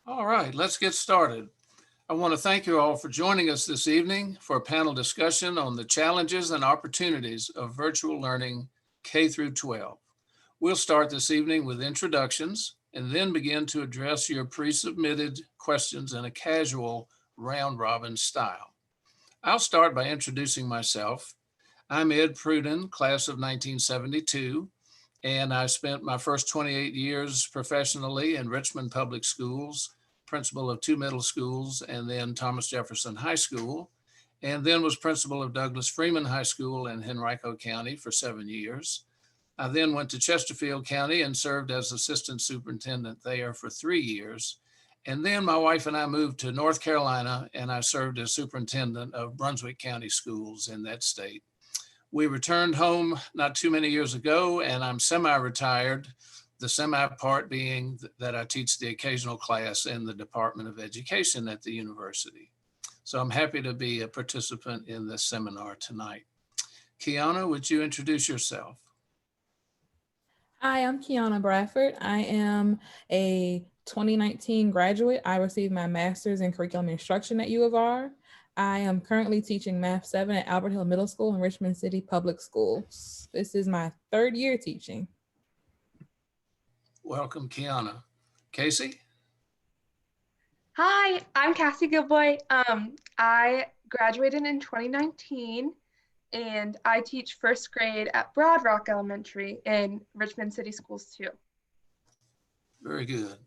All right, let's get started. I want to thank you all for joining us this evening for a panel discussion on the challenges and opportunities of virtual learning K through 12. We'll start this evening with introductions and then begin to address your pre-submitted questions in a casual round robin style. I'll start by introducing myself. I'm Ed Pruden, class of 1972, and I spent my first 28 years professionally in Richmond Public Schools, principal of two middle schools, and then Thomas Jefferson High School, and then was principal of Douglas Freeman High School in Henrico County for 7 years. I then went to Chesterfield County and served as assistant superintendent there for 3 years. And then my wife and I moved to North Carolina, and I served as superintendent of Brunswick County Schools in that state. We returned home not too many years ago, and I'm semi-retired, the semi part being that I teach the occasional class in the Department of Education at the university. So I'm happy to be a participant in this seminar tonight. Kiana, would you introduce yourself? Hi, I'm Kiana Bradford. I am a 2019 graduate. I received my master's in curriculum instruction at U of R. I am currently teaching Math 7 at Albert Hill Middle School in Richmond City Public Schools. This is my third year teaching. Welcome, Kiana. Casey? Hi, I'm Cassie Goodboy. I graduated in 2019 and I teach first grade at Broad Rock Elementary in Richmond City Schools too. Very good.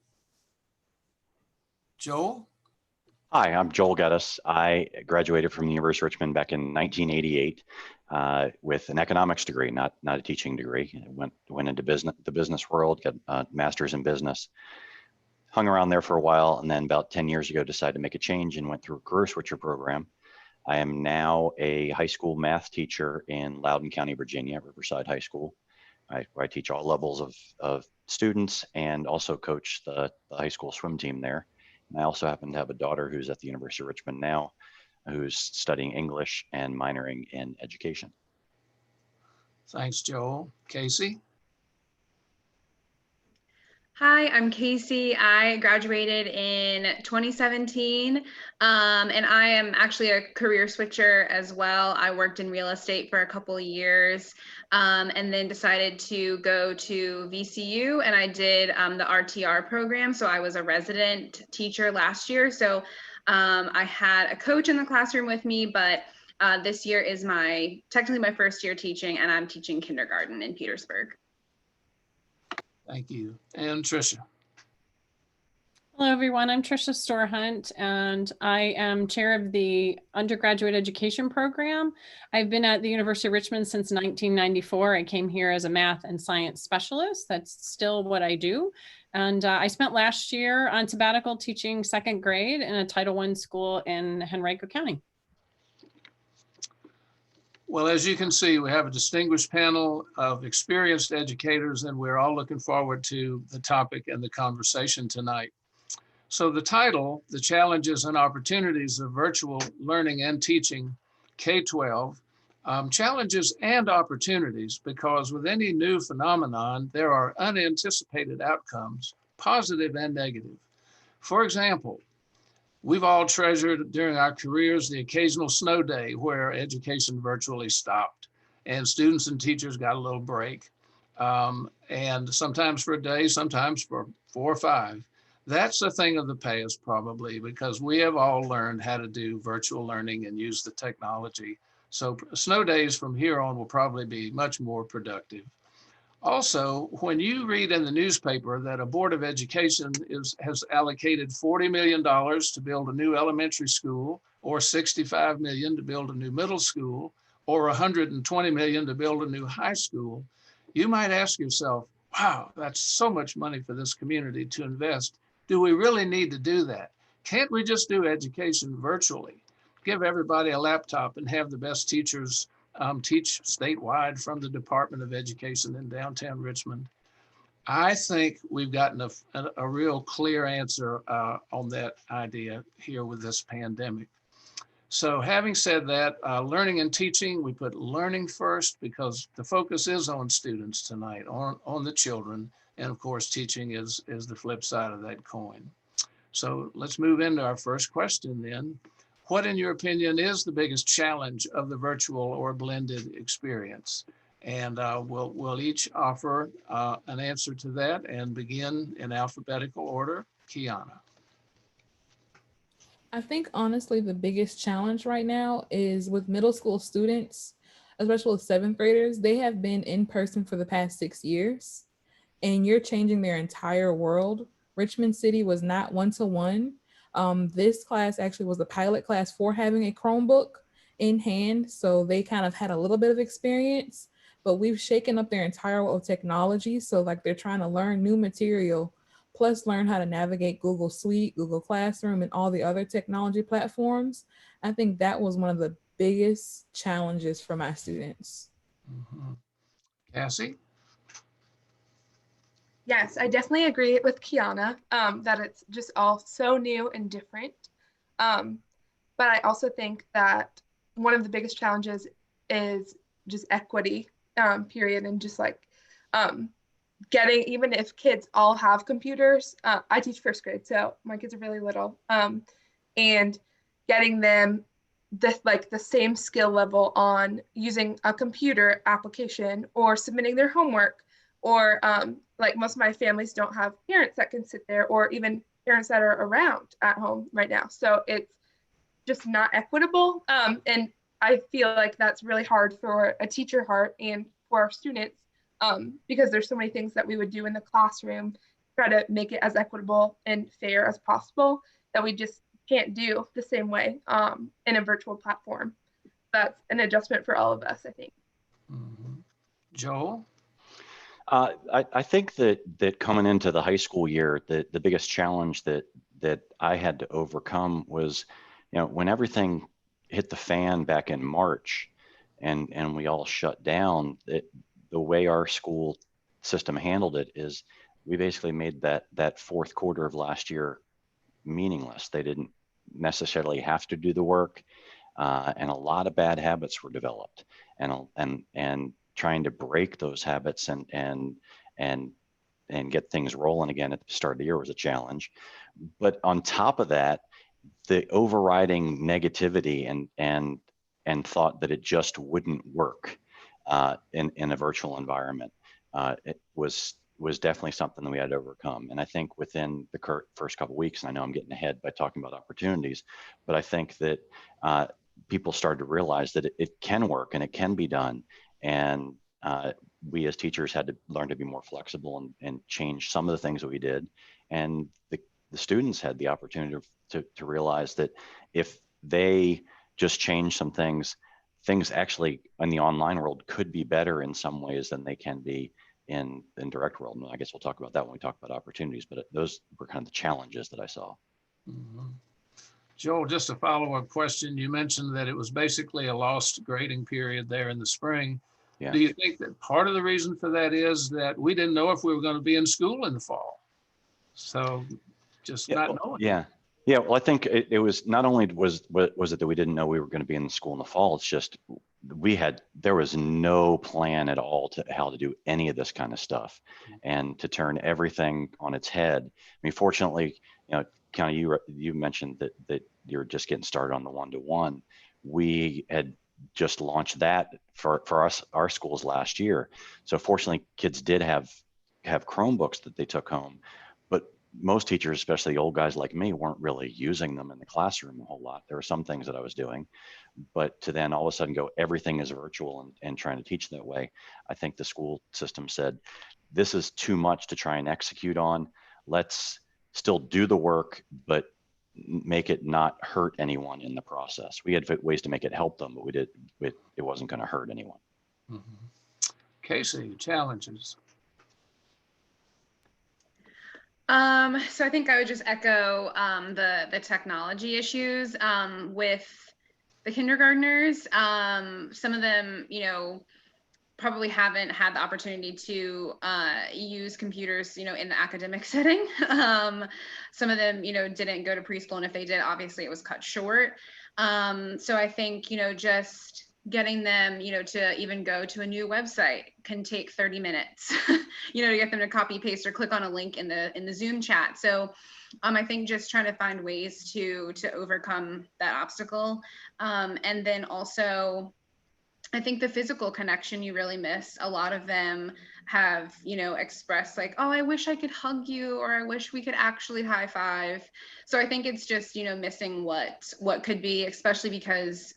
Joel? Hi, I'm Joel Geddes. I graduated from the University of Richmond back in 1988 with an economics degree, not a teaching degree. I went into the business world, got a master's in business, hung around there for a while, and then about 10 years ago decided to make a change and went through a career switcher program. I am now a high school math teacher in Loudoun County, Virginia, at Riverside High School. I teach all levels of students and also coach the high school swim team there. And I also happen to have a daughter who's at the University of Richmond now, who's studying English and minoring in education. Thanks, Joel. Casey? Hi, I'm Casey. I graduated in 2017, and I am actually a career switcher as well. I worked in real estate for a couple of years, and then decided to go to VCU, and I did the RTR program. So I was a resident teacher last year. So I had a coach in the classroom with me, but this year is technically my first year teaching, and I'm teaching kindergarten in Petersburg. Thank you. And Tricia? Hello, everyone. I'm Tricia Storehunt, and I am chair of the undergraduate education program. I've been at the University of Richmond since 1994. I came here as a math and science specialist. That's still what I do. And I spent last year on sabbatical teaching second grade in a Title I school in Henrico County. Well, as you can see, we have a distinguished panel of experienced educators, and we're all looking forward to the topic and the conversation tonight. So the title, The Challenges and Opportunities of Virtual Learning and Teaching, K-12, challenges and opportunities, because with any new phenomenon, there are unanticipated outcomes, positive and negative. For example, we've all treasured during our careers the occasional snow day where education virtually stopped and students and teachers got a little break. And sometimes for a day, sometimes for 4 or 5. That's a thing of the past probably, because we have all learned how to do virtual learning and use the technology. So snow days from here on will probably be much more productive. Also, when you read in the newspaper that a Board of Education has allocated $40 million to build a new elementary school, or $65 million to build a new middle school, or $120 million to build a new high school, you might ask yourself, wow, that's so much money for this community to invest. Do we really need to do that? Can't we just do education virtually? Give everybody a laptop and have the best teachers teach statewide from the Department of Education in downtown Richmond? I think we've gotten a real clear answer on that idea here with this pandemic. So having said that, learning and teaching, we put learning first because the focus is on students tonight, on the children. And of course, teaching is the flip side of that coin. So let's move into our first question then. What, in your opinion, is the biggest challenge of the virtual or blended experience? And we'll each offer an answer to that and begin in alphabetical order. Kiana. I think honestly, the biggest challenge right now is with middle school students, especially with seventh graders. They have been in person for the past 6 years, and you're changing their entire world. Richmond City was not one-to-one. This class actually was a pilot class for having a Chromebook in hand. So they kind of had a little bit of experience, but we've shaken up their entire world of technology. So like they're trying to learn new material, plus learn how to navigate Google Suite, Google Classroom, and all the other technology platforms. I think that was one of the biggest challenges for my students. Mhm. Cassie? Yes, I definitely agree with Kiana that it's just all so new and different. But I also think that one of the biggest challenges is just equity, period, and just like getting, even if kids all have computers, I teach first grade, so my kids are really little, and getting them the same skill level on using a computer application or submitting their homework, or like most of my families don't have parents that can sit there, or even parents that are around at home right now. So it's just not equitable. And I feel like that's really hard for a teacher heart and for our students, because there's so many things that we would do in the classroom, try to make it as equitable and fair as possible, that we just can't do the same way in a virtual platform. That's an adjustment for all of us, I think. Mhm. Joel? I think that coming into the high school year, the biggest challenge that I had to overcome was, when everything hit the fan back in March, and we all shut down. The way our school system handled it is we basically made that fourth quarter of last year meaningless. They didn't necessarily have to do the work, and a lot of bad habits were developed, and trying to break those habits and get things rolling again at the start of the year was a challenge. But on top of that, the overriding negativity and thought that it just wouldn't work in a virtual environment, it was definitely something that we had to overcome. And I think within the first couple of weeks, and I know I'm getting ahead by talking about opportunities, but I think that people started to realize that it can work and it can be done. And we as teachers had to learn to be more flexible and change some of the things that we did. And the students had the opportunity to realize that if they just change some things actually in the online world could be better in some ways than they can be in direct world. And I guess we'll talk about that when we talk about opportunities, but those were kind of the challenges that I saw. Mhm. Joel, just a follow-up question. You mentioned that it was basically a lost grading period there in the spring. Yeah. Do you think that part of the reason for that is that we didn't know if we were going to be in school in the fall? So just not knowing. Yeah. Yeah. Well, I think it was not only was it that we didn't know we were going to be in school in the fall, it's just there was no plan at all to how to do any of this kind of stuff, and to turn everything on its head. I mean, fortunately, kind of you mentioned that you're just getting started on the one-to-one. We had just launched that for us, our schools last year. So fortunately, kids did have Chromebooks that they took home, but most teachers, especially old guys like me, weren't really using them in the classroom a whole lot. There were some things that I was doing, but to then all of a sudden go, everything is virtual and trying to teach that way. I think the school system said, this is too much to try and execute on. Let's still do the work, but make it not hurt anyone in the process. We had ways to make it help them, but it wasn't going to hurt anyone. Mm-hmm. Casey, challenges. So I think I would just echo the technology issues with the kindergartners. Some of them, probably haven't had the opportunity to use computers, in the academic setting. Some of them, didn't go to preschool, and if they did, obviously it was cut short. So I think, just getting them, to even go to a new website can take 30 minutes, to get them to copy paste or click on a link in the Zoom chat. So I think just trying to find ways to overcome that obstacle. And then also, I think the physical connection you really miss. A lot of them have, expressed like, oh, I wish I could hug you, or I wish we could actually high five. So I think it's just, missing what could be, especially because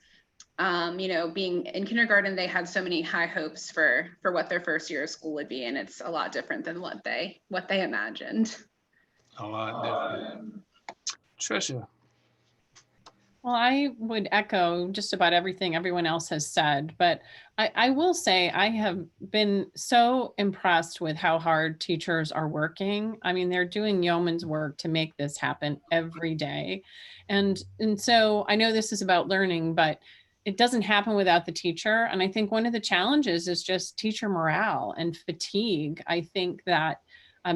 being in kindergarten, they had so many high hopes for what their first year of school would be, and it's a lot different than what they imagined. A lot different. Tricia. Well, I would echo just about everything everyone else has said, but I will say I have been so impressed with how hard teachers are working. I mean, they're doing yeoman's work to make this happen every day. And so I know this is about learning, but it doesn't happen without the teacher. And I think one of the challenges is just teacher morale and fatigue. I think that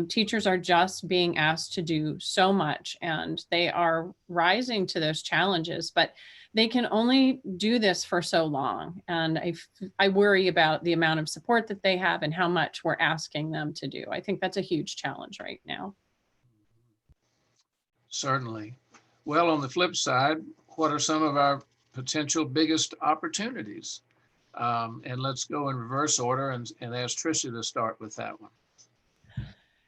teachers are just being asked to do so much, and they are rising to those challenges, but they can only do this for so long. And I worry about the amount of support that they have and how much we're asking them to do. I think that's a huge challenge right now. Certainly. Well, on the flip side, what are some of our potential biggest opportunities? And let's go in reverse order and ask Tricia to start with that one.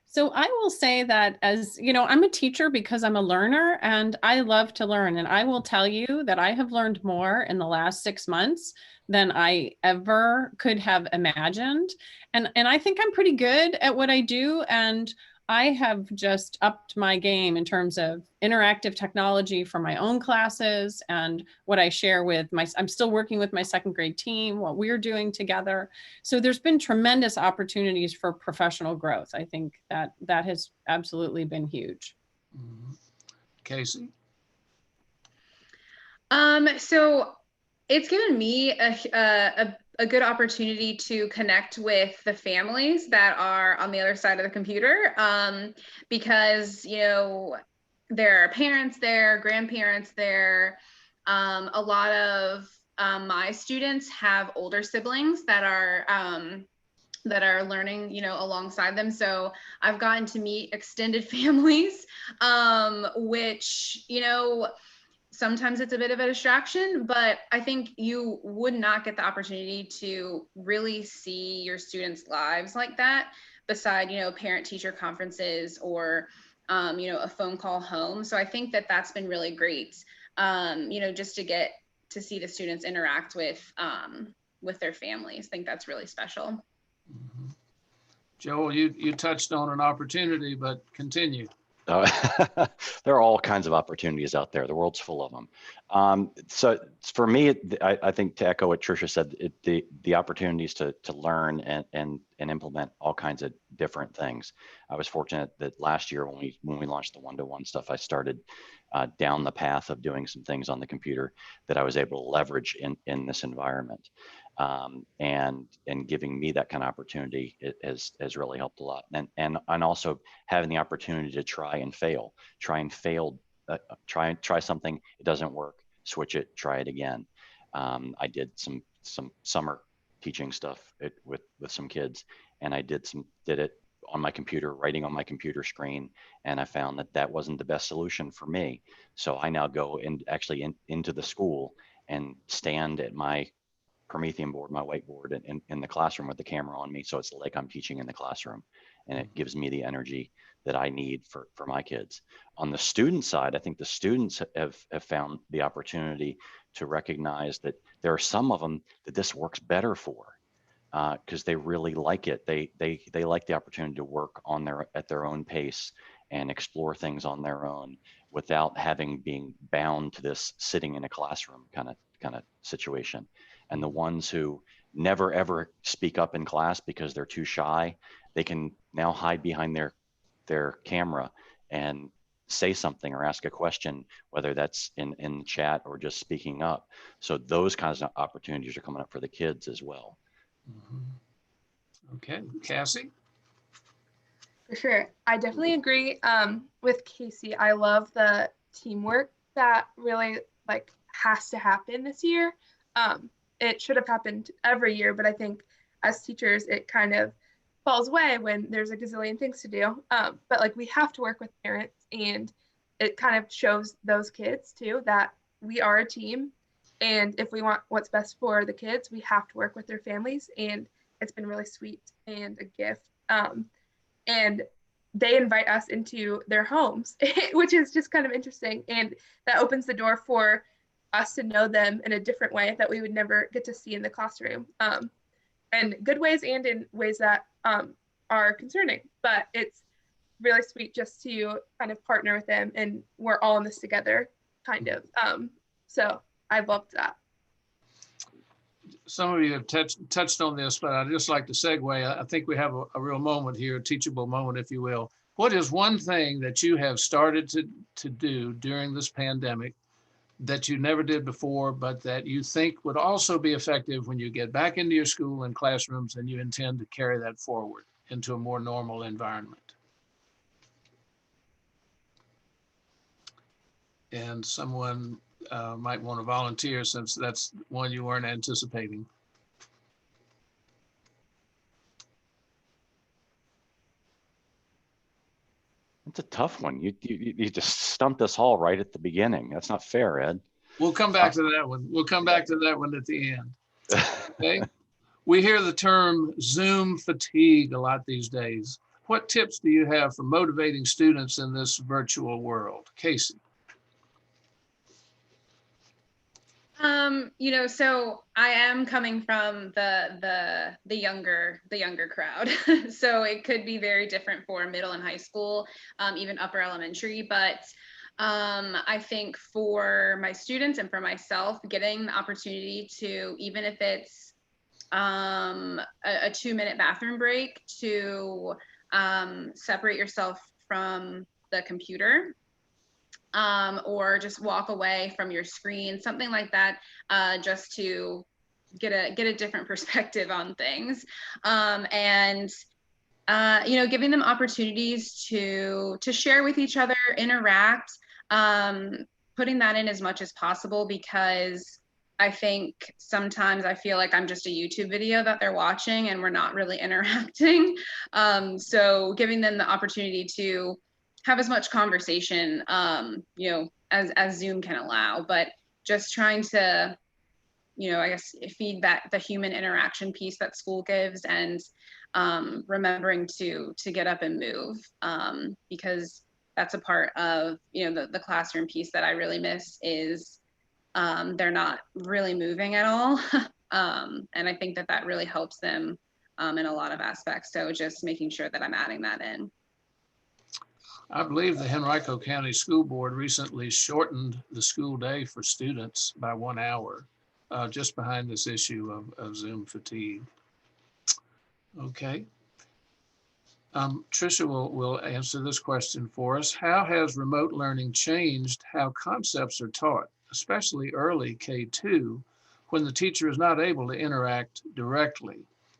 So I will say that, as you know, I'm a teacher because I'm a learner and I love to learn. And I will tell you that I have learned more in the last 6 months than I ever could have imagined. And I think I'm pretty good at what I do. And I have just upped my game in terms of interactive technology for my own classes and what I share with I'm still working with my second grade team, what we're doing together. So there's been tremendous opportunities for professional growth. I think that has absolutely been huge. Mm-hmm. Casey? So it's given me a good opportunity to connect with the families that are on the other side of the computer, because, there are parents there, grandparents there. A lot of my students have older siblings that are learning, alongside them. So I've gotten to meet extended families, which, sometimes it's a bit of a distraction, but I think you would not get the opportunity to really see your students' lives like that beside, parent-teacher conferences or, a phone call home. So I think that that's been really great, just to get to see the students interact with their families. I think that's really special. Mm-hmm. Joel, you touched on an opportunity, but continue. There are all kinds of opportunities out there. The world's full of them. So for me, I think, to echo what Tricia said, the opportunities to learn and implement all kinds of different things. I was fortunate that last year when we launched the one-to-one stuff, I started down the path of doing some things on the computer that I was able to leverage in this environment. And giving me that kind of opportunity has really helped a lot. And also having the opportunity to try and fail, try something, it doesn't work, switch it, try it again. I did some summer teaching stuff with some kids, and I did it on my computer, writing on my computer screen, and I found that wasn't the best solution for me. So I now go into the school and stand at my Promethean board, my whiteboard, in the classroom with the camera on me. So it's like I'm teaching in the classroom, and it gives me the energy that I need for my kids. On the student side, I think the students have found the opportunity to recognize that there are some of them that this works better for, because they really like it. They like the opportunity to work at their own pace and explore things on their own without being bound to this sitting in a classroom kind of situation. And the ones who never ever speak up in class because they're too shy, they can now hide behind their camera and say something or ask a question, whether that's in the chat or just speaking up. So those kinds of opportunities are coming up for the kids as well. Mm-hmm. Okay, Cassie? For sure. I definitely agree with Casey. I love the teamwork that really has to happen this year. it should have happened every year, but I think as teachers, it kind of falls away when there's a gazillion things to do. But like we have to work with parents, and it kind of shows those kids too that we are a team. And if we want what's best for the kids, we have to work with their families. And it's been really sweet and a gift. And they invite us into their homes, which is just kind of interesting. And that opens the door for us to know them in a different way that we would never get to see in the classroom. In good ways and in ways that are concerning. But it's really sweet just to kind of partner with them, and we're all in this together, kind of. So I loved that. Some of you have touched on this, but I'd just like to segue. I think we have a real moment here, a teachable moment, if you will. What is one thing that you have started to do during this pandemic that you never did before, but that you think would also be effective when you get back into your school and classrooms and you intend to carry that forward into a more normal environment? And someone might want to volunteer, since that's one you weren't anticipating. It's a tough one. You just stumped us all right at the beginning. That's not fair, Ed. We'll come back to that one. We'll come back to that one at the end. Okay. We hear the term Zoom fatigue a lot these days. What tips do you have for motivating students in this virtual world? Casey. So I am coming from the younger crowd, so it could be very different for middle and high school, even upper elementary. But I think for my students and for myself, getting the opportunity to, even if it's a 2-minute bathroom break, to separate yourself from the computer. Or just walk away from your screen, something like that, just to get a different perspective on things. Giving them opportunities to share with each other, interact, putting that in as much as possible, because I think sometimes I feel like I'm just a YouTube video that they're watching and we're not really interacting. So giving them the opportunity to have as much conversation, as Zoom can allow, but just trying to, I guess, feed the human interaction piece that school gives, and remembering to get up and move, because that's a part of, the classroom piece that I really miss, is they're not really moving at all. And I think that really helps them in a lot of aspects. So just making sure that I'm adding that in. I believe the Henrico County School Board recently shortened the school day for students by 1 hour, just behind this issue of Zoom fatigue. Okay. Tricia will answer this question for us. How has remote learning changed how concepts are taught, especially early K-2, when the teacher is not able to interact directly?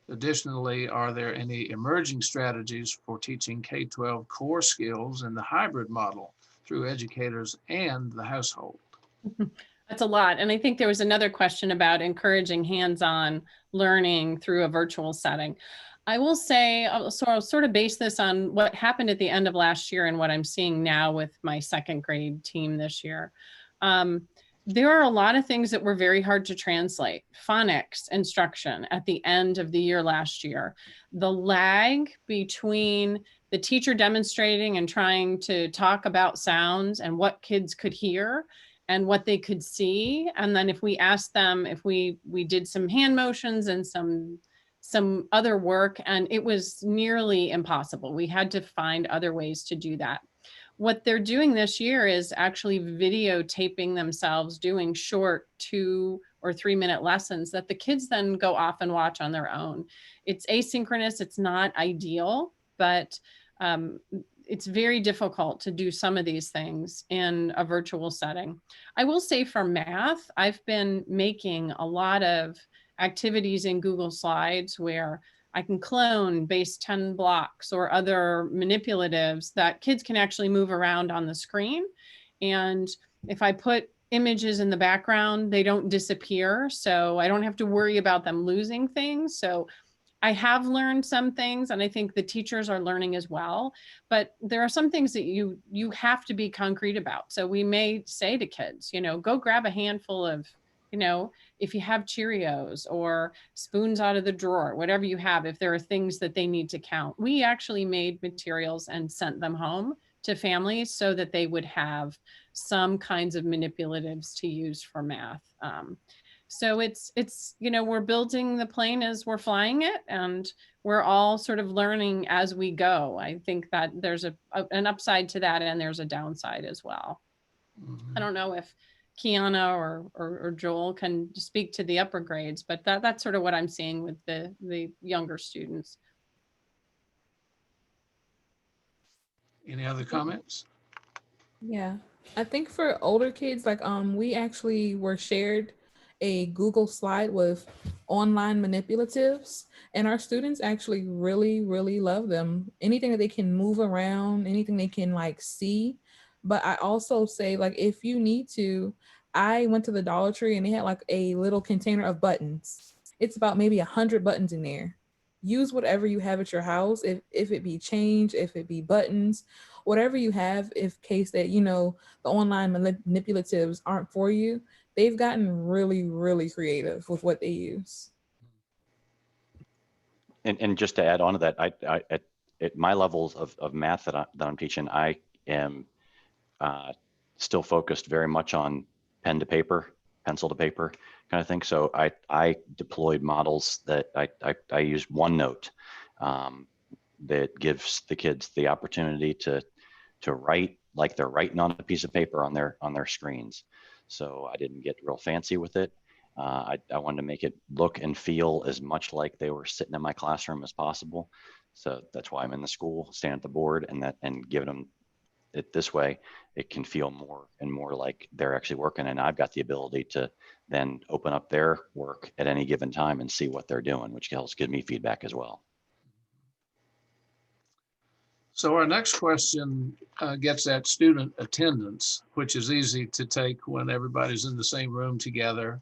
Additionally, are there any emerging strategies for teaching K-12 core skills in the hybrid model through educators and the household? That's a lot. And I think there was another question about encouraging hands-on learning through a virtual setting. I will say, I'll sort of base this on what happened at the end of last year and what I'm seeing now with my second grade team this year. There are a lot of things that were very hard to translate. Phonics instruction at the end of the year last year. The lag between the teacher demonstrating and trying to talk about sounds and what kids could hear and what they could see. And then if we asked them, if we did some hand motions and some other work, and it was nearly impossible. We had to find other ways to do that. What they're doing this year is actually videotaping themselves doing short 2 or 3 minute lessons that the kids then go off and watch on their own. It's asynchronous, it's not ideal, but it's very difficult to do some of these things in a virtual setting. I will say for math, I've been making a lot of activities in Google Slides where I can clone base 10 blocks or other manipulatives that kids can actually move around on the screen. And if I put images in the background, they don't disappear. So I don't have to worry about them losing things. So I have learned some things, and I think the teachers are learning as well, but there are some things that you have to be concrete about. So we may say to kids, you know, go grab a handful of, you know, if you have Cheerios or spoons out of the drawer, whatever you have, if there are things that they need to count. We actually made materials and sent them home to families so that they would have some kinds of manipulatives to use for math. So it's, you know, we're building the plane as we're flying it, and we're all sort of learning as we go. I think that there's an upside to that, and there's a downside as well. I don't know if Kiana or Joel can speak to the upper grades, but that's sort of what I'm seeing with the younger students. Any other comments? Yeah, I think for older kids, like we actually were shared a Google slide with online manipulatives, and our students actually really love them. Anything that they can move around, anything they can like see. But I also say, like, if you need to, I went to the Dollar Tree and they had like a little container of buttons. It's about maybe 100 buttons in there. Use whatever you have at your house, if it be change, if it be buttons, whatever you have, if case that, you know, the online manipulatives aren't for you. They've gotten really creative with what they use. And just to add on to that, I at my levels of math that I'm teaching, I am still focused very much on pen to paper, pencil to paper kind of thing. So I deployed models that I use OneNote that gives the kids the opportunity to write like they're writing on a piece of paper on their screens. So I didn't get real fancy with it. I wanted to make it look and feel as much like they were sitting in my classroom as possible. So that's why I'm in the school, stand at the board, and giving them it this way. It can feel more and more like they're actually working, and I've got the ability to then open up their work at any given time and see what they're doing, which helps give me feedback as well. So our next question gets at student attendance, which is easy to take when everybody's in the same room together.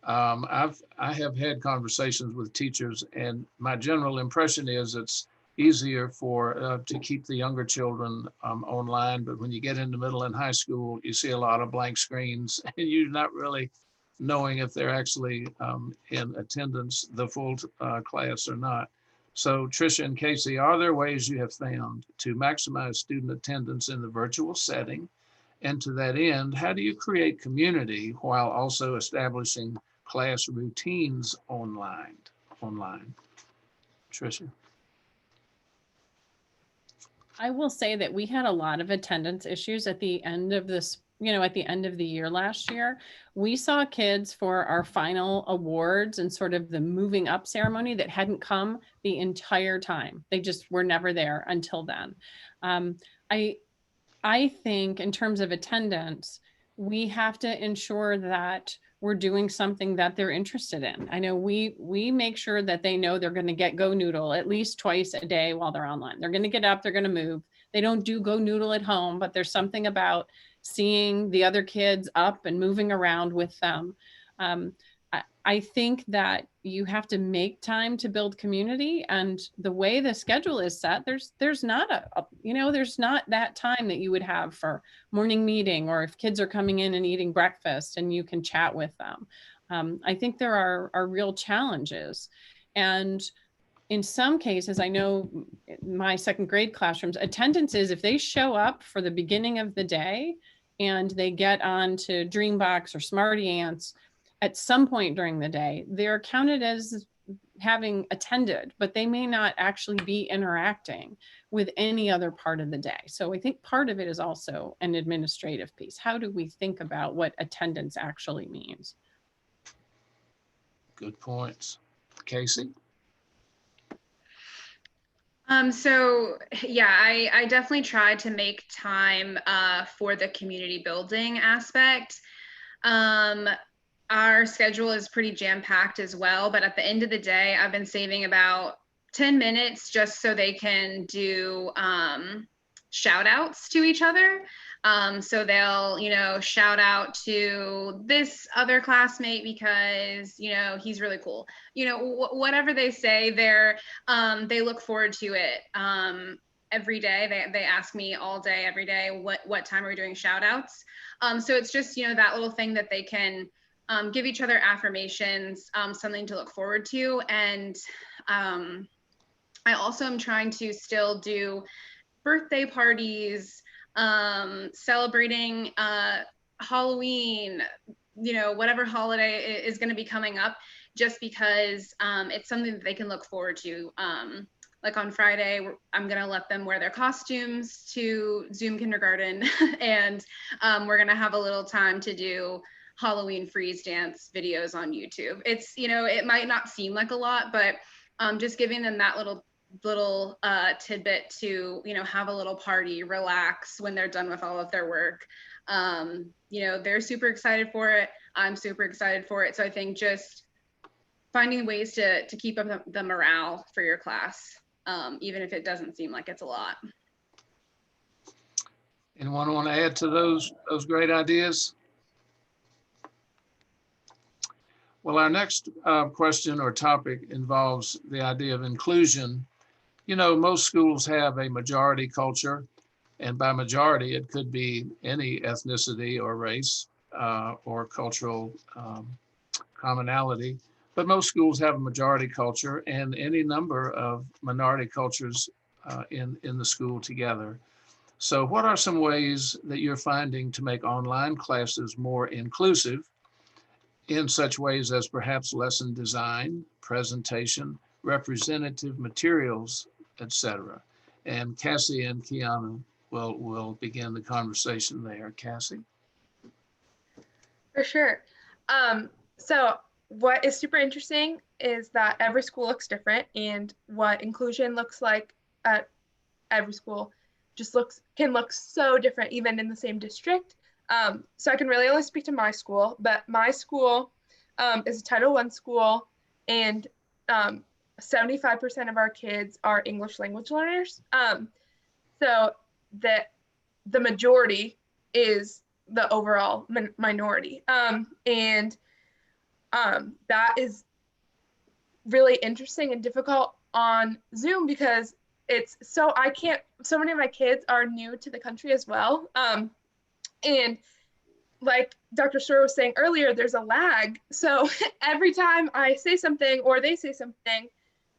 I have had conversations with teachers, and my general impression is it's easier to keep the younger children online, but when you get into middle and high school, you see a lot of blank screens, and you're not really knowing if they're actually in attendance the full class or not. So Tricia and Casey, are there ways you have found to maximize student attendance in the virtual setting? And to that end, how do you create community while also establishing class routines online? Tricia. I will say that we had a lot of attendance issues at the end of this, you know, at the end of the year last year. We saw kids for our final awards and sort of the moving up ceremony that hadn't come the entire time. They just were never there until then. I think in terms of attendance, we have to ensure that we're doing something that they're interested in. I know we make sure that they know they're going to get Go Noodle at least twice a day while they're online. They're going to get up, they're going to move. They don't do Go Noodle at home, but there's something about seeing the other kids up and moving around with them. I think that you have to make time to build community, and the way the schedule is set, there's not there's not that time that you would have for morning meeting, or if kids are coming in and eating breakfast and you can chat with them. I think there are real challenges. And in some cases, I know my second grade classrooms, attendance is if they show up for the beginning of the day and they get on to Dreambox or Smarty Ants at some point during the day, they're counted as having attended, but they may not actually be interacting with any other part of the day. So I think part of it is also an administrative piece. How do we think about what attendance actually means? Good points. Casey? So yeah, I definitely tried to make time for the community building aspect. Our schedule is pretty jam-packed as well, but at the end of the day, I've been saving about 10 minutes just so they can do shout outs to each other. So they'll, shout out to this other classmate because, he's really cool. Whatever they say, they look forward to it. Every day they ask me all day, every day, what time are we doing shout outs? So it's just, that little thing that they can give each other affirmations, something to look forward to. And I also am trying to still do birthday parties, celebrating Halloween, whatever holiday is going to be coming up, just because it's something that they can look forward to. Like on Friday, I'm going to let them wear their costumes to Zoom kindergarten, and we're going to have a little time to do Halloween freeze dance videos on YouTube. It's, it might not seem like a lot, but just giving them that little tidbit to, have a little party, relax when they're done with all of their work. They're super excited for it. I'm super excited for it. So I think just finding ways to keep up the morale for your class, even if it doesn't seem like it's a lot. Anyone want to add to those great ideas? Well, our next question or topic involves the idea of inclusion. Most schools have a majority culture, and by majority, it could be any ethnicity or race or cultural commonality. But most schools have a majority culture and any number of minority cultures in the school together. So what are some ways that you're finding to make online classes more inclusive in such ways as perhaps lesson design, presentation, representative materials, etc.? And Cassie and Kiana will begin the conversation there. Cassie? For sure. So what is super interesting is that every school looks different, and what inclusion looks like at every school just can look so different even in the same district. So I can really only speak to my school, but my school is a Title I school, and 75% of our kids are English language learners. So the majority is the overall minority. And that is really interesting and difficult on Zoom because so many of my kids are new to the country as well. And like Dr. Storer was saying earlier, there's a lag. So every time I say something or they say something,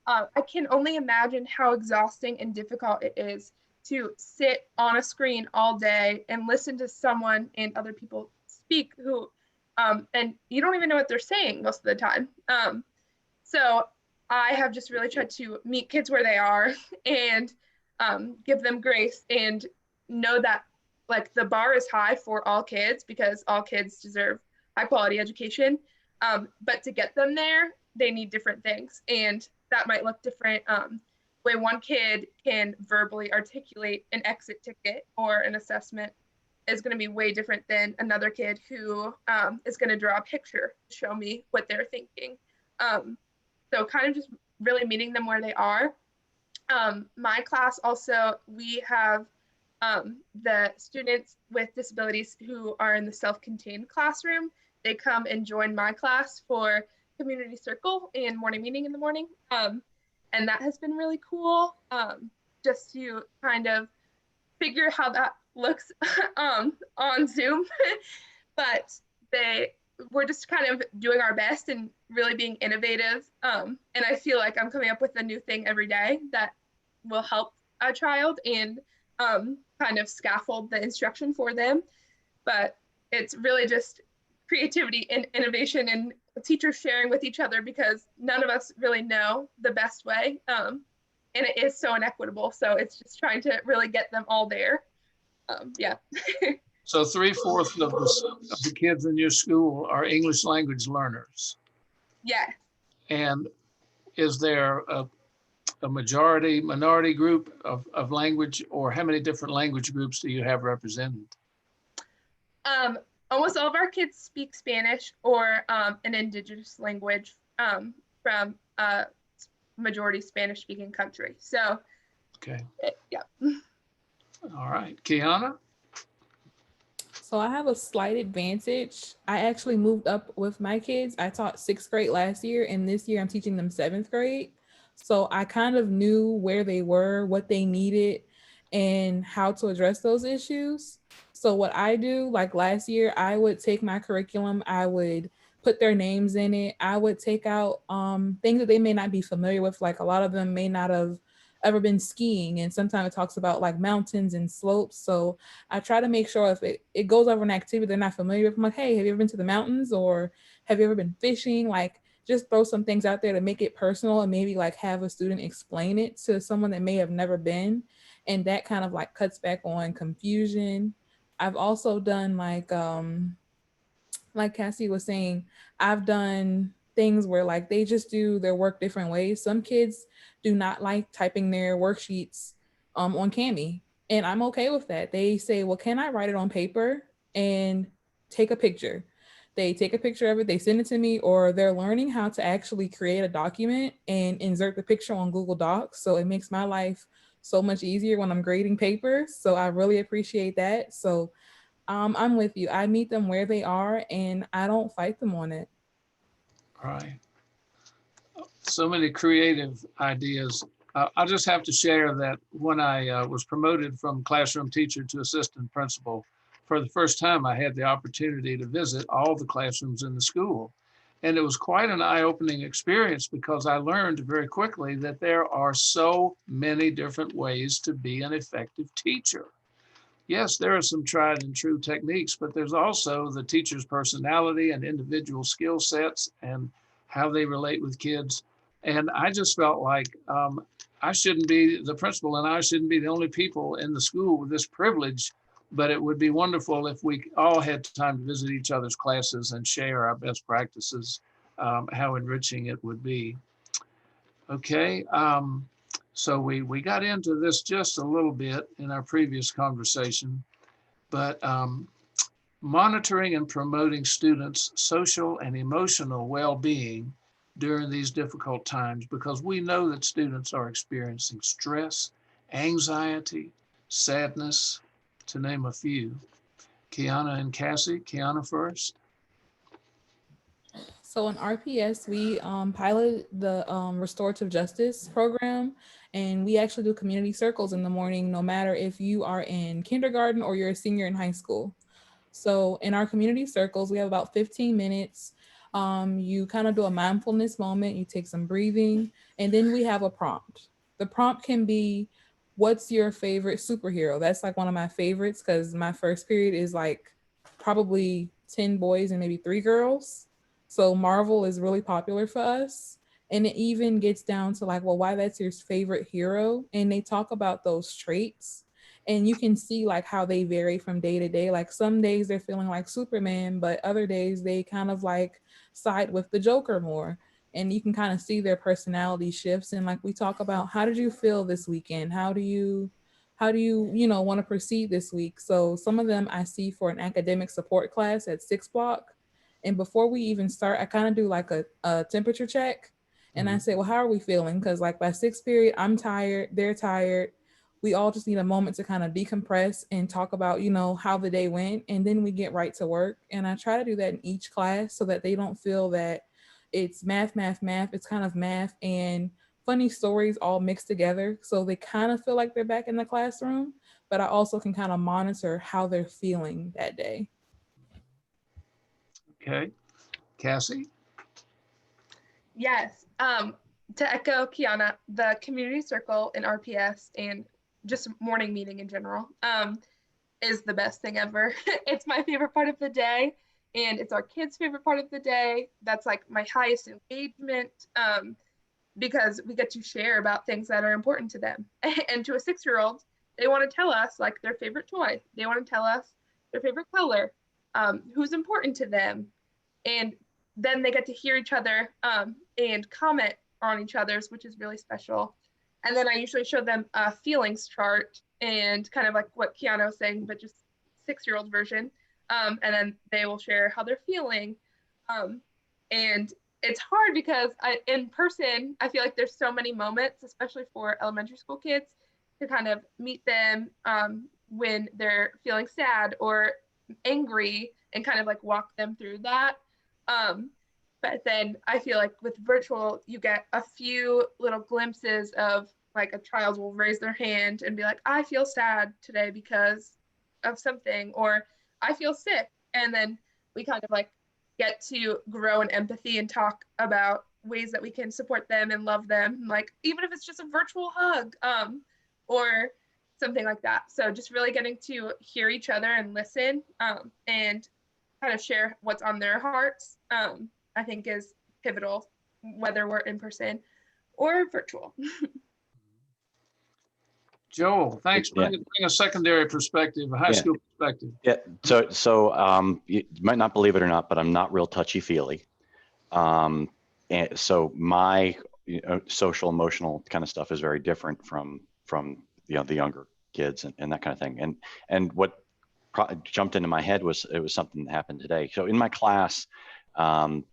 I can only imagine how exhausting and difficult it is to sit on a screen all day and listen to someone and other people speak who, and you don't even know what they're saying most of the time. So I have just really tried to meet kids where they are and give them grace and know that like the bar is high for all kids because all kids deserve high quality education. But to get them there, they need different things. And that might look different. Way one kid can verbally articulate an exit ticket or an assessment is going to be way different than another kid who is going to draw a picture to show me what they're thinking. So kind of just really meeting them where they are. My class also, we have the students with disabilities who are in the self-contained classroom. They come and join my class for community circle and morning meeting in the morning. And that has been really cool, just to kind of figure how that looks on Zoom. But we're just kind of doing our best and really being innovative. And I feel like I'm coming up with a new thing every day that will help a child and kind of scaffold the instruction for them. But it's really just creativity and innovation and teachers sharing with each other because none of us really know the best way. And it is so inequitable. So it's just trying to really get them all there. Yeah. So 3/4 of the kids in your school are English language learners. Yeah. And is there a minority group of language, or how many different language groups do you have represented? Almost all of our kids speak Spanish or an indigenous language from a majority Spanish speaking country. So, okay. Yeah. All right, Kiana? So I have a slight advantage. I actually moved up with my kids. I taught 6th grade last year, and this year I'm teaching them 7th grade. So I kind of knew where they were, what they needed, and how to address those issues. So what I do, like last year, I would take my curriculum, I would put their names in it. I would take out things that they may not be familiar with. Like a lot of them may not have ever been skiing, and sometimes it talks about like mountains and slopes. So I try to make sure if it goes over an activity they're not familiar with, I'm like, hey, have you ever been to the mountains, or have you ever been fishing? Like just throw some things out there to make it personal, and maybe like have a student explain it to someone that may have never been. And that kind of like cuts back on confusion. I've also done like Cassie was saying, I've done things where like they just do their work different ways. Some kids do not like typing their worksheets on Cami, and I'm okay with that. They say, well, can I write it on paper and take a picture? They take a picture of it, they send it to me, or they're learning how to actually create a document and insert the picture on Google Docs. So it makes my life so much easier when I'm grading papers. So I really appreciate that. So I'm with you. I meet them where they are, and I don't fight them on it. All right. So many creative ideas. I'll just have to share that when I was promoted from classroom teacher to assistant principal, for the first time, I had the opportunity to visit all the classrooms in the school. And it was quite an eye-opening experience because I learned very quickly that there are so many different ways to be an effective teacher. Yes, there are some tried and true techniques, but there's also the teacher's personality and individual skill sets and how they relate with kids. And I just felt like I shouldn't be the principal, and I shouldn't be the only people in the school with this privilege, but it would be wonderful if we all had time to visit each other's classes and share our best practices, how enriching it would be. Okay. So we got into this just a little bit in our previous conversation, but monitoring and promoting students' social and emotional well-being during these difficult times, because we know that students are experiencing stress, anxiety, sadness, to name a few. Kiana and Cassie. Kiana first. So in RPS, we piloted the Restorative Justice program, and we actually do community circles in the morning, no matter if you are in kindergarten or you're a senior in high school. So in our community circles, we have about 15 minutes. You kind of do a mindfulness moment, you take some breathing, and then we have a prompt. The prompt can be, what's your favorite superhero? That's like one of my favorites because my first period is like probably 10 boys and maybe 3 girls. So Marvel is really popular for us. And it even gets down to like, well, why that's your favorite hero? And they talk about those traits, and you can see like how they vary from day to day. Like some days they're feeling like Superman, but other days they kind of like side with the Joker more. And you can kind of see their personality shifts. And like we talk about, how did you feel this weekend? How do you want to proceed this week? So some of them I see for an academic support class at 6 o'clock. And before we even start, I kind of do like a temperature check. And I say, well, how are we feeling? Because like by 6th period, I'm tired, they're tired. We all just need a moment to kind of decompress and talk about, how the day went. And then we get right to work. And I try to do that in each class so that they don't feel that it's math, math, math. It's kind of math and funny stories all mixed together. So they kind of feel like they're back in the classroom, but I also can kind of monitor how they're feeling that day. Okay. Cassie. Yes. To echo Kiana, the community circle in RPS and just morning meeting in general is the best thing ever. It's my favorite part of the day, and it's our kids' favorite part of the day. That's like my highest engagement because we get to share about things that are important to them. And to a 6-year-old, they want to tell us like their favorite toy. They want to tell us their favorite color, who's important to them. And then they get to hear each other and comment on each other's, which is really special. And then I usually show them a feelings chart and kind of like what Kiana was saying, but just 6-year-old version. And then they will share how they're feeling. And it's hard because in person, I feel like there's so many moments, especially for elementary school kids, to kind of meet them when they're feeling sad, or angry and kind of like walk them through that. But then I feel like with virtual, you get a few little glimpses of like a child will raise their hand and be like, I feel sad today because of something, or I feel sick. And then we kind of like get to grow in empathy and talk about ways that we can support them and love them, like even if it's just a virtual hug, or something like that. So just really getting to hear each other and listen, and kind of share what's on their hearts, I think is pivotal, whether we're in person or virtual. Joel, thanks. Bring a secondary perspective, a high school perspective. Yeah. So you might not believe it or not, but I'm not real touchy-feely. And so my social, emotional kind of stuff is very different from the younger kids and that kind of thing. And what jumped into my head was it was something that happened today. So in my class, one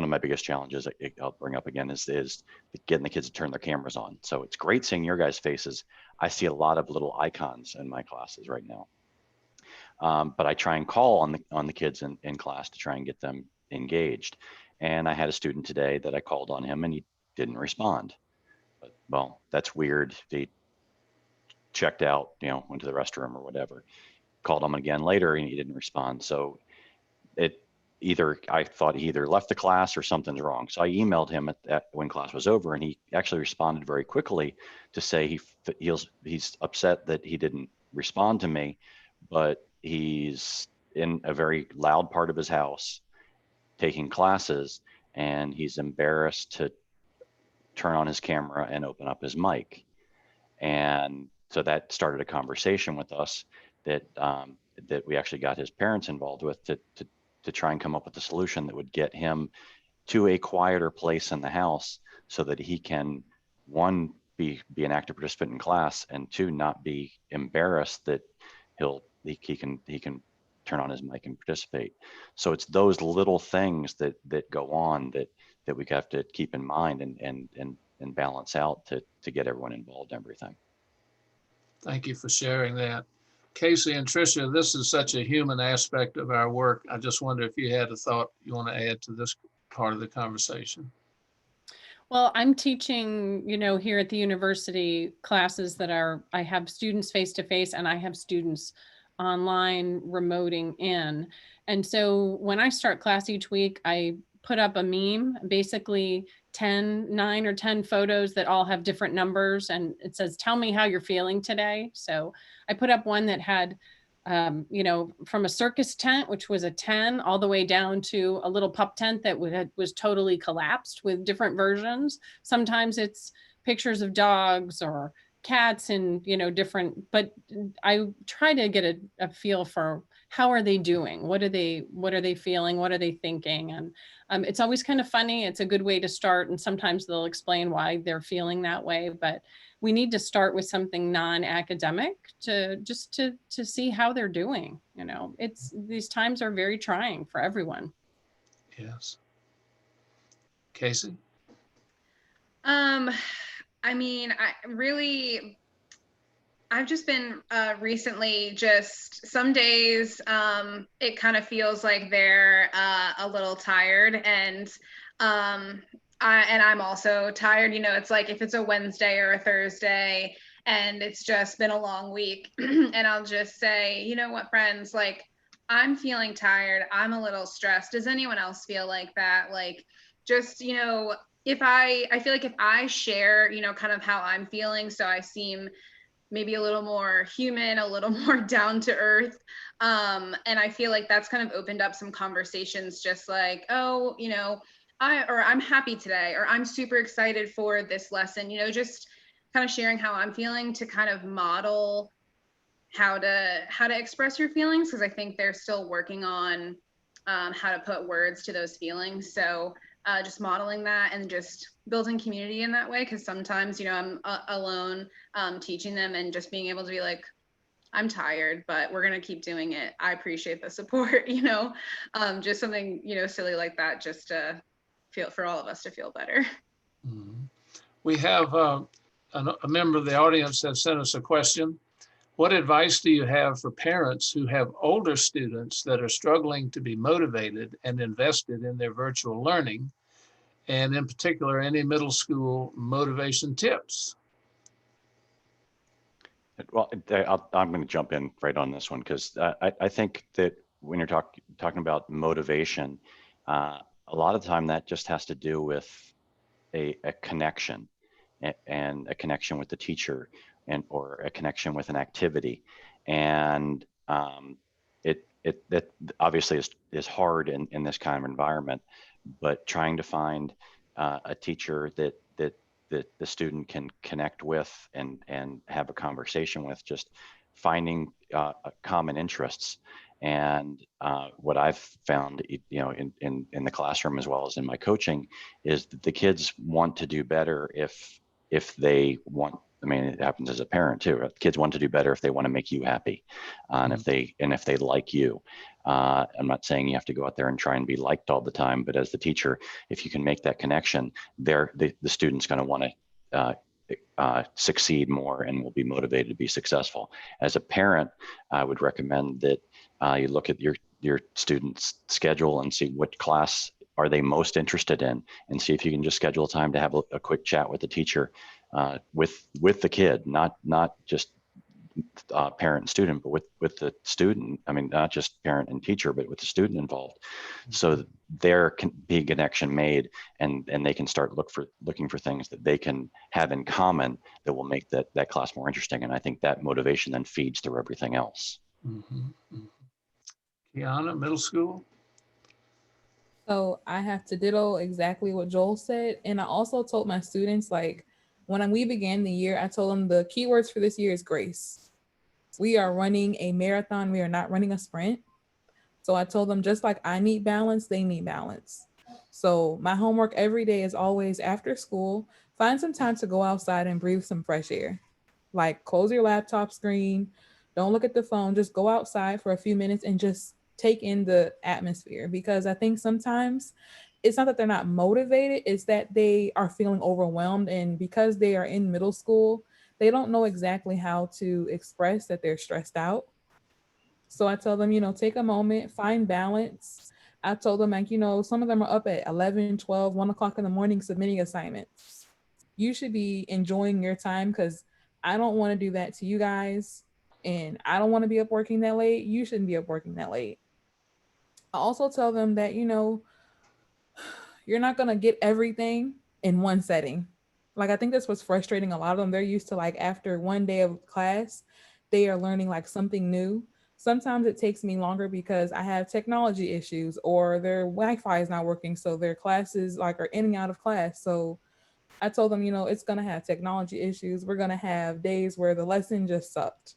of my biggest challenges I'll bring up again is getting the kids to turn their cameras on. So it's great seeing your guys' faces. I see a lot of little icons in my classes right now. But I try and call on the kids in class to try and get them engaged. And I had a student today that I called on him and he didn't respond. But, well, that's weird. He checked out, went to the restroom or whatever. Called him again later and he didn't respond. So I thought he either left the class or something's wrong. So I emailed him when class was over, and he actually responded very quickly to say he's upset that he didn't respond to me, but he's in a very loud part of his house taking classes, and he's embarrassed to turn on his camera and open up his mic. And so that started a conversation with us that we actually got his parents involved with to try and come up with a solution that would get him to a quieter place in the house so that he can, one, be an active participant in class, and two, not be embarrassed that he can turn on his mic and participate. So it's those little things that go on that we have to keep in mind and balance out to get everyone involved in everything. Thank you for sharing that. Casey and Tricia, this is such a human aspect of our work. I just wonder if you had a thought you want to add to this part of the conversation. Well, I'm teaching, here at the university classes I have students face-to-face and I have students online remoting in. And so when I start class each week, I put up a meme, basically 9 or 10 photos that all have different numbers. And it says, tell me how you're feeling today. So I put up one that had, from a circus tent, which was a 10, all the way down to a little pup tent that was totally collapsed with different versions. Sometimes it's pictures of dogs or cats and, different, but I try to get a feel for how are they doing? What are they feeling? What are they thinking? And it's always kind of funny. It's a good way to start. And sometimes they'll explain why they're feeling that way, but we need to start with something non-academic to see how they're doing. These times are very trying for everyone. Yes. Casey? I've just been recently, just some days it kind of feels like they're a little tired, and I'm also tired. It's like if it's a Wednesday or a Thursday and it's just been a long week and I'll just say, you know what, friends, like I'm feeling tired. I'm a little stressed. Does anyone else feel like that? Like just, if I feel like if I share, kind of how I'm feeling, so I seem maybe a little more human, a little more down to earth. And I feel like that's kind of opened up some conversations, just like, oh, I'm happy today, or I'm super excited for this lesson, just kind of sharing how I'm feeling to kind of model how to express your feelings. Cause I think they're still working on how to put words to those feelings. So just modeling that and just building community in that way. Cause sometimes, I'm alone teaching them, and just being able to be like, I'm tired, but we're going to keep doing it. I appreciate the support, just something, silly like that, just to feel for all of us to feel better. Mm-hmm. We have a member of the audience that sent us a question. What advice do you have for parents who have older students that are struggling to be motivated and invested in their virtual learning? And in particular, any middle school motivation tips? Well, I'm going to jump in right on this one because I think that when you're talking about motivation, a lot of the time that just has to do with a connection and a connection with the teacher or a connection with an activity. And that obviously is hard in this kind of environment, but trying to find a teacher that the student can connect with and have a conversation with, just finding common interests. And what I've found, in the classroom as well as in my coaching, is that the kids want to do better if they want. I mean, it happens as a parent too. Kids want to do better if they want to make you happy, and if they like you. I'm not saying you have to go out there and try and be liked all the time, but as the teacher, if you can make that connection, the student's going to want to succeed more and will be motivated to be successful. As a parent, I would recommend that you look at your student's schedule and see what class are they most interested in, and see if you can just schedule time to have a quick chat with the teacher, with the kid, not just parent and student, but with the student. I mean, not just parent and teacher, but with the student involved, so that there can be a connection made, and they can start looking for things that they can have in common that will make that class more interesting. And I think that motivation then feeds through everything else. Kiana, middle school? So I have to ditto exactly what Joel said. And I also told my students, like, when we began the year, I told them the keywords for this year is grace. We are running a marathon. We are not running a sprint. So I told them, just like I need balance, they need balance. So my homework every day is always after school, find some time to go outside and breathe some fresh air. Like, close your laptop screen, don't look at the phone, just go outside for a few minutes and just take in the atmosphere. Because I think sometimes it's not that they're not motivated, it's that they are feeling overwhelmed. And because they are in middle school, they don't know exactly how to express that they're stressed out. So I tell them, take a moment, find balance. I told them, like, some of them are up at 11, 12, 1 o'clock in the morning submitting assignments. You should be enjoying your time, because I don't want to do that to you guys. And I don't want to be up working that late. You shouldn't be up working that late. I also tell them that, you're not going to get everything in one setting. Like, I think that's what's frustrating a lot of them. They're used to, like, after one day of class, they are learning like something new. Sometimes it takes me longer because I have technology issues or their Wi-Fi is not working. So their classes like are in and out of class. So I told them, it's going to have technology issues. We're going to have days where the lesson just sucked.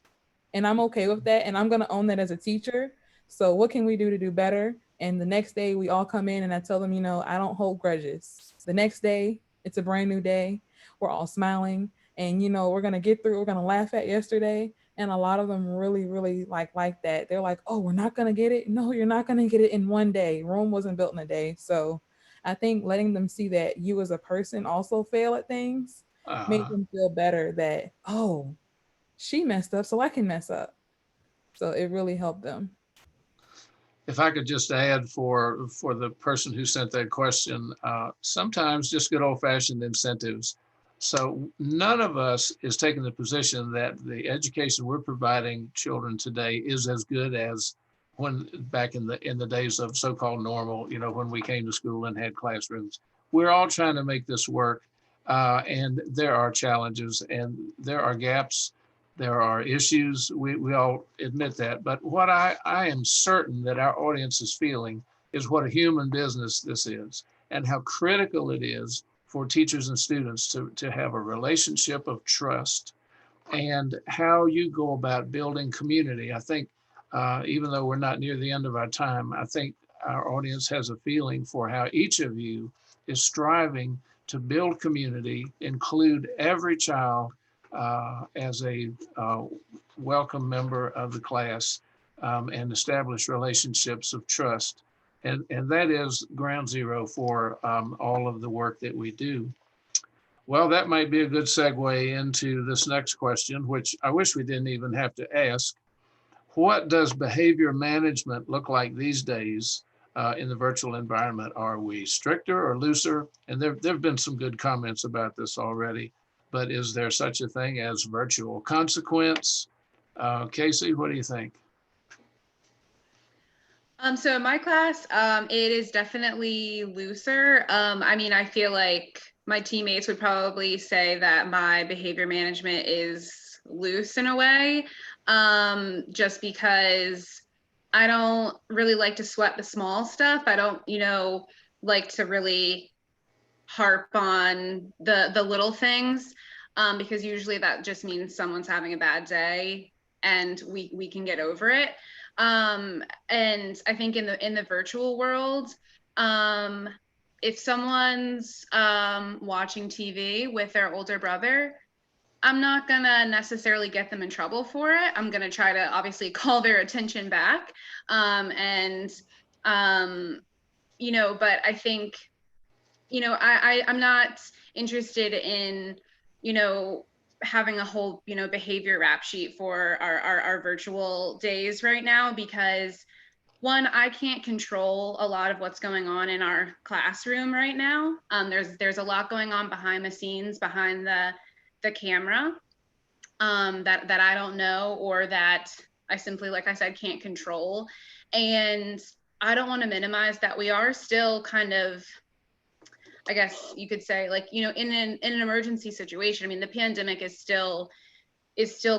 And I'm okay with that. And I'm going to own that as a teacher. So what can we do to do better? And the next day we all come in and I tell them, I don't hold grudges. The next day, it's a brand new day. We're all smiling and, we're going to get through. We're going to laugh at yesterday. And a lot of them really, really like that. They're like, oh, we're not going to get it. No, you're not going to get it in one day. Rome wasn't built in a day. So I think letting them see that you as a person also fail at things made them feel better that, oh, she messed up, so I can mess up. So it really helped them. If I could just add for the person who sent that question, sometimes just good old fashioned incentives. So none of us is taking the position that the education we're providing children today is as good as when back in the days of so-called normal, when we came to school and had classrooms. We're all trying to make this work, and there are challenges and there are gaps. There are issues, we all admit that, but what I am certain that our audience is feeling is what a human business this is and how critical it is for teachers and students to have a relationship of trust and how you go about building community. I think even though we're not near the end of our time, I think our audience has a feeling for how each of you is striving to build community, include every child as a welcome member of the class, and establish relationships of trust. And that is ground zero for all of the work that we do. Well, that might be a good segue into this next question, which I wish we didn't even have to ask. What does behavior management look like these days in the virtual environment? Are we stricter or looser? And there have been some good comments about this already, but is there such a thing as virtual consequence? Casey, what do you think? So in my class, it is definitely looser. I mean, I feel like my teammates would probably say that my behavior management is loose in a way, just because I don't really like to sweat the small stuff. I don't, like to really harp on the little things, because usually that just means someone's having a bad day and we can get over it. And I think in the virtual world, if someone's watching TV with their older brother, I'm not gonna necessarily get them in trouble for it. I'm gonna try to obviously call their attention back. And but I think, I'm not interested in, having a whole, behavior rap sheet for our virtual days right now, because one, I can't control a lot of what's going on in our classroom right now. There's a lot going on behind the scenes, behind the camera, that I don't know, or that I simply, like I said, can't control. And I don't want to minimize that we are still kind of, I guess you could say, like, in an emergency situation. I mean, the pandemic is still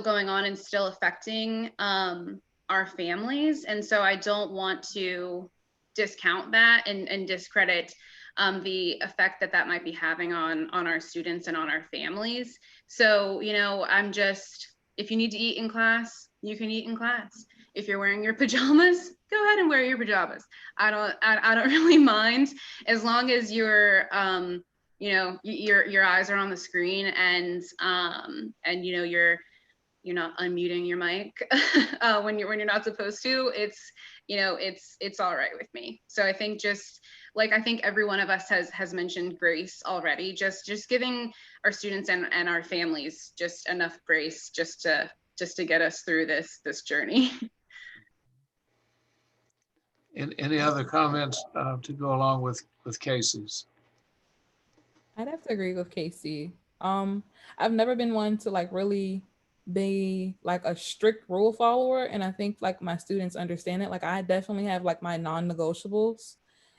going on and still affecting our families. And so I don't want to discount that and discredit the effect that might be having on our students and on our families. So, I'm just, if you need to eat in class, you can eat in class. If you're wearing your pajamas, go ahead and wear your pajamas. I don't really mind, as long as you're your eyes are on the screen, and you're not unmuting your mic when you're not supposed to. It's all right with me. So I think, just like, I think every one of us has mentioned grace already, just giving our students and our families just enough grace, just to get us through this journey. Any other comments to go along with Casey's? I'd have to agree with Casey. I've never been one to like really be like a strict rule follower, and I think like my students understand it. Like I definitely have like my non-negotiables,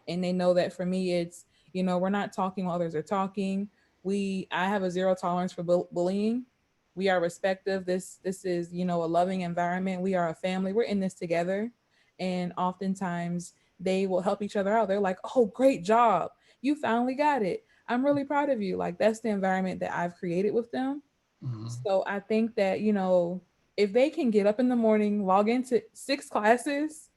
and they know that for me it's, we're not talking while others are talking. I have a zero tolerance for bullying. We are respectful. This is, a loving environment. We are a family. We're in this together. And oftentimes they will help each other out. They're like, "Oh, great job. You finally got it. I'm really proud of you." Like that's the environment that I've created with them. Mhm. So I think that, if they can get up in the morning, log into 6 classes,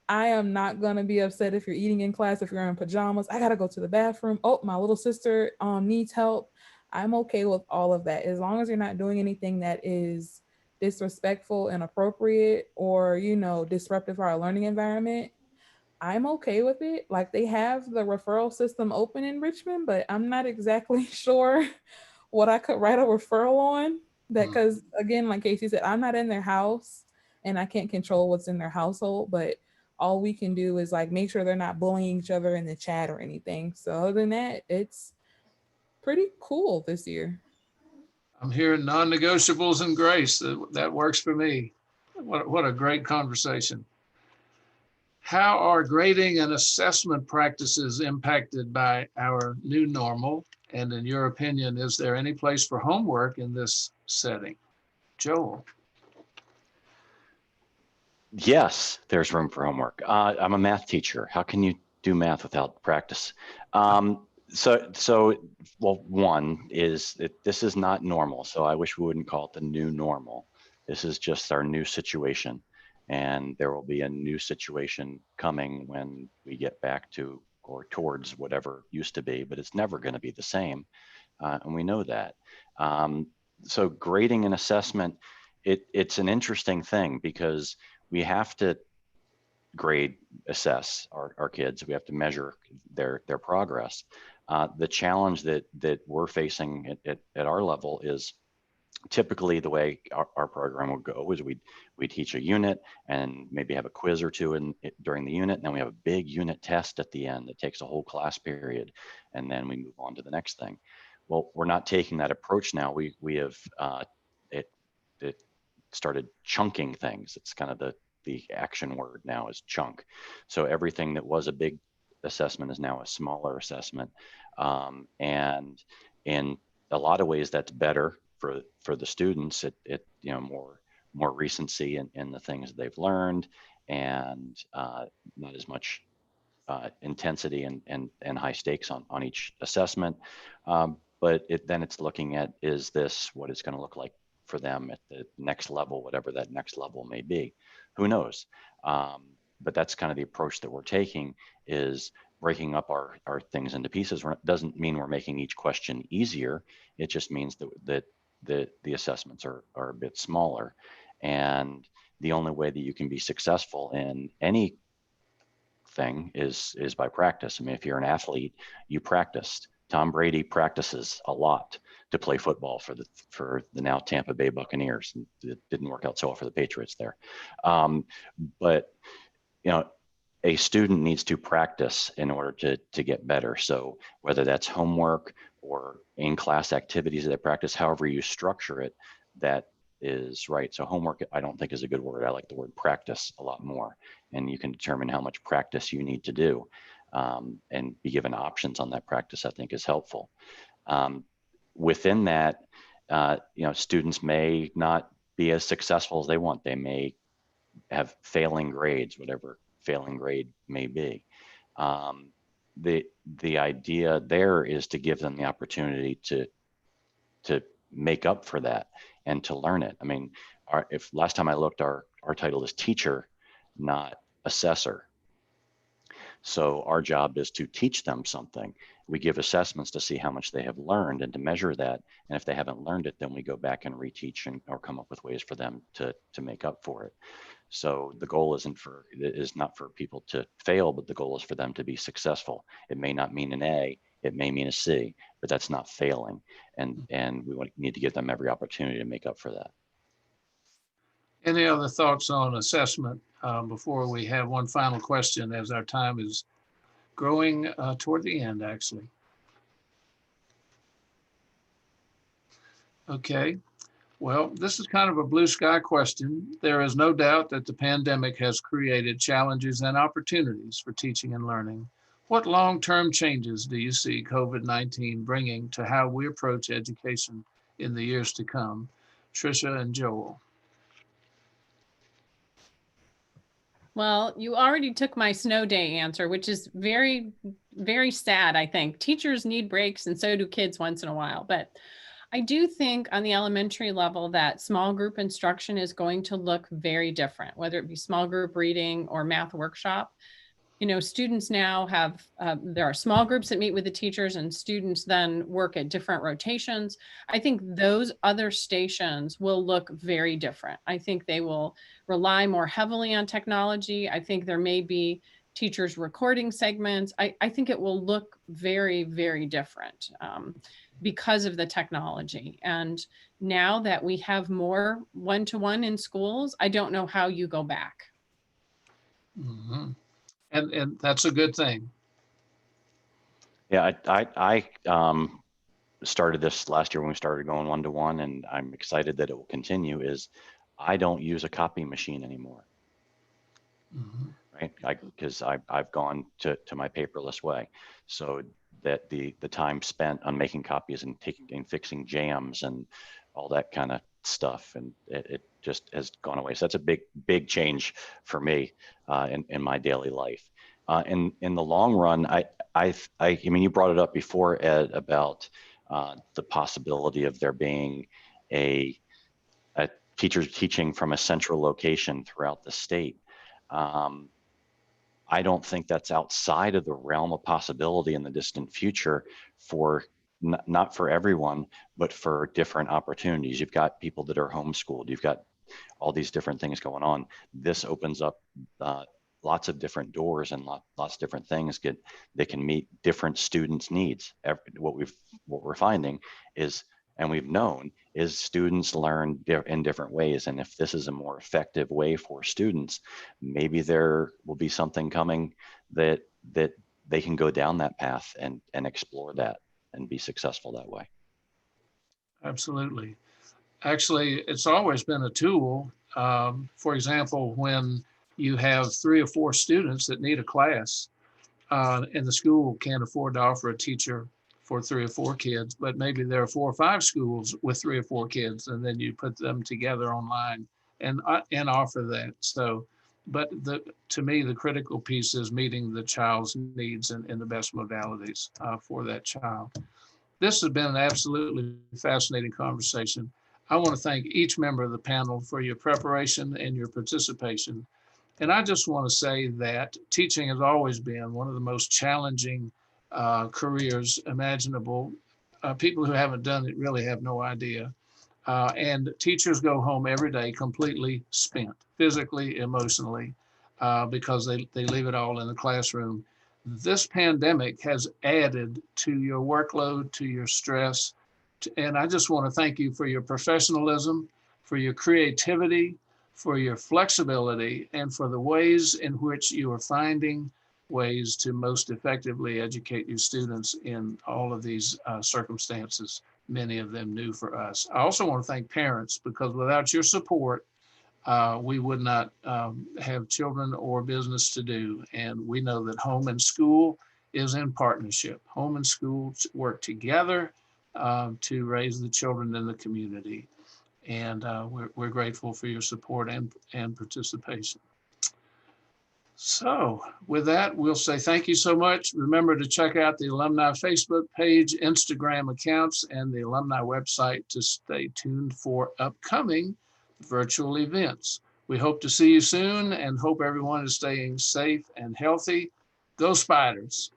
I am not going to be upset if you're eating in class, if you're in pajamas. I got to go to the bathroom. Oh, my little sister needs help. I'm okay with all of that. As long as you're not doing anything that is disrespectful, inappropriate, or, disruptive to our learning environment, I'm okay with it. Like they have the referral system open in Richmond, but I'm not exactly sure what I could write a referral on that, because again, like Casey said, I'm not in their house and I can't control what's in their household, but all we can do is like make sure they're not bullying each other in the chat or anything. So other than that, it's pretty cool this year. I'm hearing non-negotiables and grace. That works for me. What a great conversation. How are grading and assessment practices impacted by our new normal? And in your opinion, is there any place for homework in this setting? Joel. Yes, there's room for homework. I'm a math teacher. How can you do math without practice? Well, one is that this is not normal. So I wish we wouldn't call it the new normal. This is just our new situation. And there will be a new situation coming when we get back to or towards whatever used to be, but it's never going to be the same. And we know that. So grading and assessment, it's an interesting thing because we have to grade assess our kids. We have to measure their progress. The challenge that we're facing at our level is typically the way our program would go is we teach a unit and maybe have a quiz or two during the unit, and then we have a big unit test at the end that takes a whole class period, and then we move on to the next thing. Well, we're not taking that approach now. We have it started chunking things. It's kind of the action word now is chunk. So everything that was a big assessment is now a smaller assessment, and in a lot of ways that's better for the students. It you know, more recency in the things they've learned, and not as much intensity and high stakes on each assessment. But then it's looking at, is this what it's going to look like for them at the next level, whatever that next level may be? Who knows? But that's kind of the approach that we're taking, is breaking up our things into pieces. Doesn't mean we're making each question easier. It just means that the assessments are a bit smaller. And the only way that you can be successful in any thing is by practice. I mean, if you're an athlete, you practiced. Tom Brady practices a lot to play football for the now Tampa Bay Buccaneers. It didn't work out so well for the Patriots there. But you know, a student needs to practice in order to get better. So whether that's homework or in-class activities that they practice, however you structure it, that is right. So homework, I don't think is a good word. I like the word practice a lot more. And you can determine how much practice you need to do, and be given options on that practice, I think is helpful. Within that, you know, students may not be as successful as they want. They may have failing grades, whatever failing grade may be. The idea there is to give them the opportunity to make up for that and to learn it. I mean, if last time I looked, our title is teacher, not assessor. So our job is to teach them something. We give assessments to see how much they have learned and to measure that. And if they haven't learned it, then we go back and reteach or come up with ways for them to make up for it. So the goal is not for people to fail, but the goal is for them to be successful. It may not mean an A, it may mean a C, but that's not failing. And we need to give them every opportunity to make up for that. Any other thoughts on assessment before we have one final question, as our time is growing toward the end, actually? Okay. Well, this is kind of a blue sky question. There is no doubt that the pandemic has created challenges and opportunities for teaching and learning. What long-term changes do you see COVID-19 bringing to how we approach education in the years to come? Tricia and Joel. Well, you already took my snow day answer, which is very, very sad, I think. Teachers need breaks, and so do kids once in a while. But I do think on the elementary level that small group instruction is going to look very different, whether it be small group reading or math workshop. You know, students now have, there are small groups that meet with the teachers, and students then work at different rotations. I think those other stations will look very different. I think they will rely more heavily on technology. I think there may be teachers recording segments. I think it will look very, very different because of the technology. And now that we have more one-to-one in schools, I don't know how you go back. Mm-hmm. And that's a good thing. Yeah, I started this last year when we started going one-to-one, and I'm excited that it will continue, is I don't use a copy machine anymore. Mm-hmm. Right? Because I've gone to my paperless way. So that the time spent on making copies and fixing jams and all that kind of stuff, and it just has gone away. So that's a big change for me in my daily life. In the long run, I mean, you brought it up before, Ed, about the possibility of there being a teacher teaching from a central location throughout the state. I don't think that's outside of the realm of possibility in the distant future for not for everyone, but for different opportunities. You've got people that are homeschooled. You've got all these different things going on. This opens up lots of different doors and lots of different things that can meet different students' needs. What we're finding is, and we've known, is students learn in different ways. And if this is a more effective way for students, maybe there will be something coming that they can go down that path and explore that and be successful that way. Absolutely. Actually, it's always been a tool. For example, when you have 3 or 4 students that need a class, and the school can't afford to offer a teacher for 3 or 4 kids, but maybe there are 4 or 5 schools with 3 or 4 kids, and then you put them together online and offer that. So, but to me, the critical piece is meeting the child's needs in the best modalities for that child. This has been an absolutely fascinating conversation. I want to thank each member of the panel for your preparation and your participation. And I just want to say that teaching has always been one of the most challenging careers imaginable. People who haven't done it really have no idea. And teachers go home every day completely spent, physically, emotionally, because they leave it all in the classroom. This pandemic has added to your workload, to your stress. And I just want to thank you for your professionalism, for your creativity, for your flexibility, and for the ways in which you are finding ways to most effectively educate your students in all of these circumstances, many of them new for us. I also want to thank parents, because without your support, we would not have children or business to do. And we know that home and school is in partnership. Home and school work together to raise the children in the community. And we're grateful for your support and participation. So with that, we'll say thank you so much. Remember to check out the alumni Facebook page, Instagram accounts, and the alumni website to stay tuned for upcoming virtual events. We hope to see you soon and hope everyone is staying safe and healthy. Go Spiders.